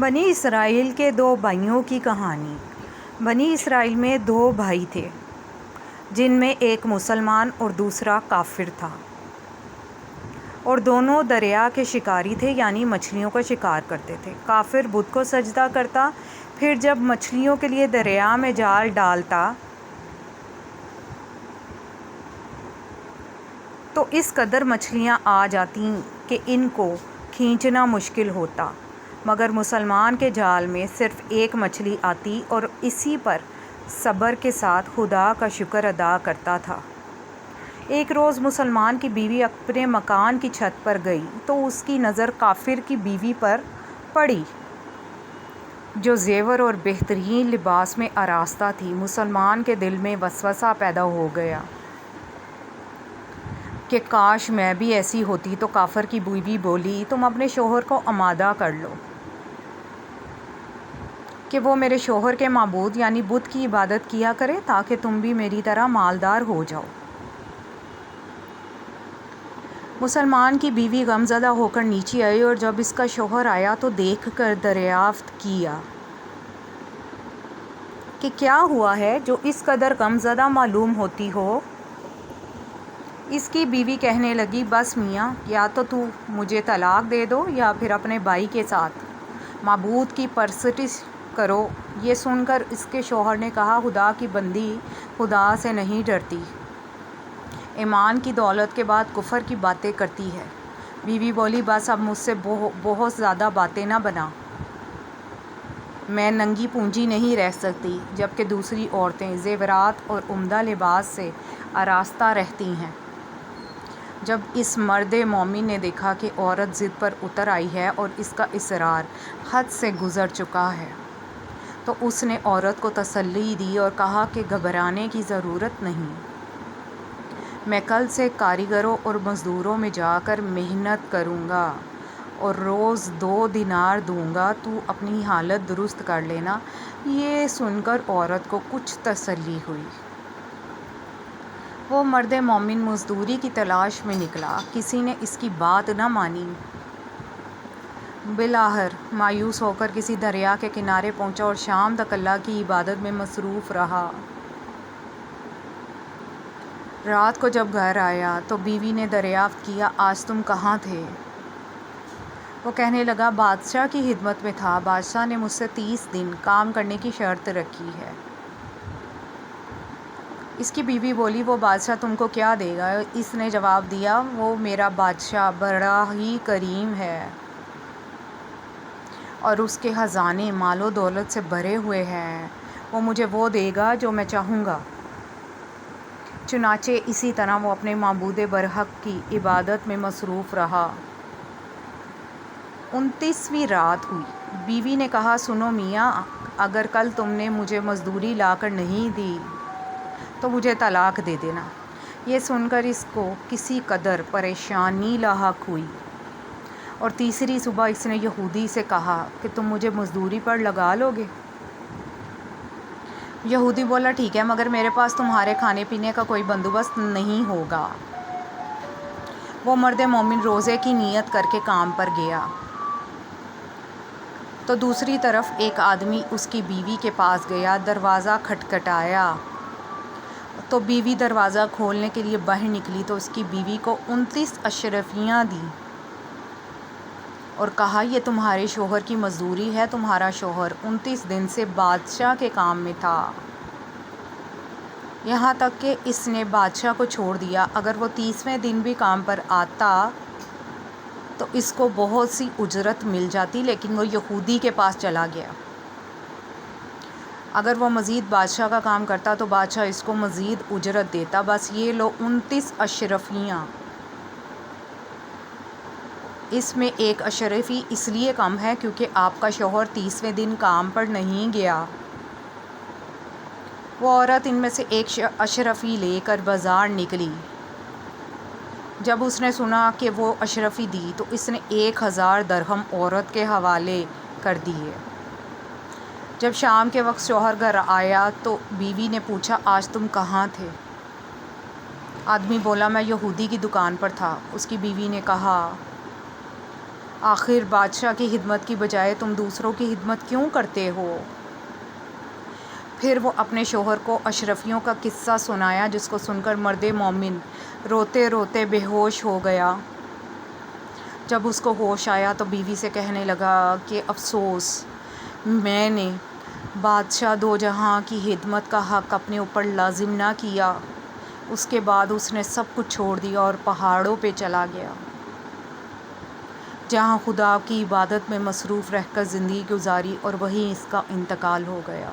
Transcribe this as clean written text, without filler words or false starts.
بنی اسرائیل کے دو بھائیوں کی کہانی۔ بنی اسرائیل میں دو بھائی تھے جن میں ایک مسلمان اور دوسرا کافر تھا، اور دونوں دریا کے شکاری تھے، یعنی مچھلیوں کا شکار کرتے تھے۔ کافر بت کو سجدہ کرتا، پھر جب مچھلیوں کے لیے دریا میں جال ڈالتا تو اس قدر مچھلیاں آ جاتیں کہ ان کو کھینچنا مشکل ہوتا، مگر مسلمان کے جال میں صرف ایک مچھلی آتی اور اسی پر صبر کے ساتھ خدا کا شکر ادا کرتا تھا۔ ایک روز مسلمان کی بیوی اپنے مکان کی چھت پر گئی تو اس کی نظر کافر کی بیوی پر پڑی جو زیور اور بہترین لباس میں آراستہ تھی۔ مسلمان کے دل میں وسوسہ پیدا ہو گیا کہ کاش میں بھی ایسی ہوتی، تو کافر کی بیوی بولی، تم اپنے شوہر کو آمادہ کر لو کہ وہ میرے شوہر کے معبود یعنی بت کی عبادت کیا کرے تاکہ تم بھی میری طرح مالدار ہو جاؤ۔ مسلمان کی بیوی غمزدہ ہو کر نیچے آئی اور جب اس کا شوہر آیا تو دیکھ کر دریافت کیا کہ کیا ہوا ہے جو اس قدر غمزدہ معلوم ہوتی ہو۔ اس کی بیوی کہنے لگی، بس میاں، یا تو مجھے طلاق دے دو یا پھر اپنے بھائی کے ساتھ معبود کی پرستش کرو۔ یہ سن کر اس کے شوہر نے کہا، خدا کی بندی خدا سے نہیں ڈرتی، ایمان کی دولت کے بعد کفر کی باتیں کرتی ہے۔ بیوی بولی، بس اب مجھ سے بہت زیادہ باتیں نہ بنا، میں ننگی پونجی نہیں رہ سکتی، جبکہ دوسری عورتیں زیورات اور عمدہ لباس سے آراستہ رہتی ہیں۔ جب اس مرد مومن نے دیکھا کہ عورت ضد پر اتر آئی ہے اور اس کا اصرار حد سے گزر چکا ہے تو اس نے عورت کو تسلی دی اور کہا کہ گھبرانے کی ضرورت نہیں، میں کل سے کاریگروں اور مزدوروں میں جا کر محنت کروں گا اور روز 2 دینار دوں گا، تو اپنی حالت درست کر لینا۔ یہ سن کر عورت کو کچھ تسلی ہوئی۔ وہ مرد مومن مزدوری کی تلاش میں نکلا، کسی نے اس کی بات نہ مانی۔ بالآخر مایوس ہو کر کسی دریا کے کنارے پہنچا اور شام تک اللہ کی عبادت میں مصروف رہا۔ رات کو جب گھر آیا تو بیوی نے دریافت کیا، آج تم کہاں تھے؟ وہ کہنے لگا، بادشاہ کی خدمت میں تھا، بادشاہ نے مجھ سے 30 دن کام کرنے کی شرط رکھی ہے۔ اس کی بیوی بولی، وہ بادشاہ تم کو کیا دے گا؟ اس نے جواب دیا، وہ میرا بادشاہ بڑا ہی کریم ہے اور اس کے خزانے مال و دولت سے بھرے ہوئے ہیں، وہ مجھے وہ دے گا جو میں چاہوں گا۔ چنانچہ اسی طرح وہ اپنے معبود برحق کی عبادت میں مصروف رہا۔ 29ویں رات ہوئی۔ بیوی نے کہا، سنو میاں، اگر کل تم نے مجھے مزدوری لا کر نہیں دی تو مجھے طلاق دے دینا۔ یہ سن کر اس کو کسی قدر پریشانی لاحق ہوئی اور تیسری صبح اس نے یہودی سے کہا کہ تم مجھے مزدوری پر لگا لو گے؟ یہودی بولا، ٹھیک ہے، مگر میرے پاس تمہارے کھانے پینے کا کوئی بندوبست نہیں ہوگا۔ وہ مرد مومن روزے کی نیت کر کے کام پر گیا تو دوسری طرف ایک آدمی اس کی بیوی کے پاس گیا، دروازہ کھٹکھٹایا تو بیوی دروازہ کھولنے کے لیے باہر نکلی تو اس کی بیوی کو 29 اشرفیاں دیں اور کہا، یہ تمہارے شوہر کی مزدوری ہے۔ تمہارا شوہر 29 دن سے بادشاہ کے کام میں تھا، یہاں تک کہ اس نے بادشاہ کو چھوڑ دیا۔ اگر وہ 30ویں دن بھی کام پر آتا تو اس کو بہت سی اجرت مل جاتی، لیکن وہ یہودی کے پاس چلا گیا۔ اگر وہ مزید بادشاہ کا کام کرتا تو بادشاہ اس کو مزید اجرت دیتا۔ بس یہ لو 29 اشرفیاں، اس میں ایک اشرفی اس لیے کم ہے کیونکہ آپ کا شوہر 30ویں دن کام پر نہیں گیا۔ وہ عورت ان میں سے ایک اشرفی لے کر بازار نکلی۔ جب اس نے سنا کہ وہ اشرفی دی تو اس نے 1000 درہم عورت کے حوالے کر دیے۔ جب شام کے وقت شوہر گھر آیا تو بیوی نے پوچھا، آج تم کہاں تھے؟ آدمی بولا، میں یہودی کی دکان پر تھا۔ اس کی بیوی نے کہا، آخر بادشاہ کی خدمت کی بجائے تم دوسروں کی خدمت کیوں کرتے ہو؟ پھر وہ اپنے شوہر کو اشرفیوں کا قصہ سنایا، جس کو سن کر مرد مومن روتے روتے بے ہوش ہو گیا۔ جب اس کو ہوش آیا تو بیوی سے کہنے لگا کہ افسوس، میں نے بادشاہ دو جہاں کی خدمت کا حق اپنے اوپر لازم نہ کیا۔ اس کے بعد اس نے سب کچھ چھوڑ دیا اور پہاڑوں پہ چلا گیا، جہاں خدا کی عبادت میں مصروف رہ کر زندگی گزاری، اور وہیں اس کا انتقال ہو گیا۔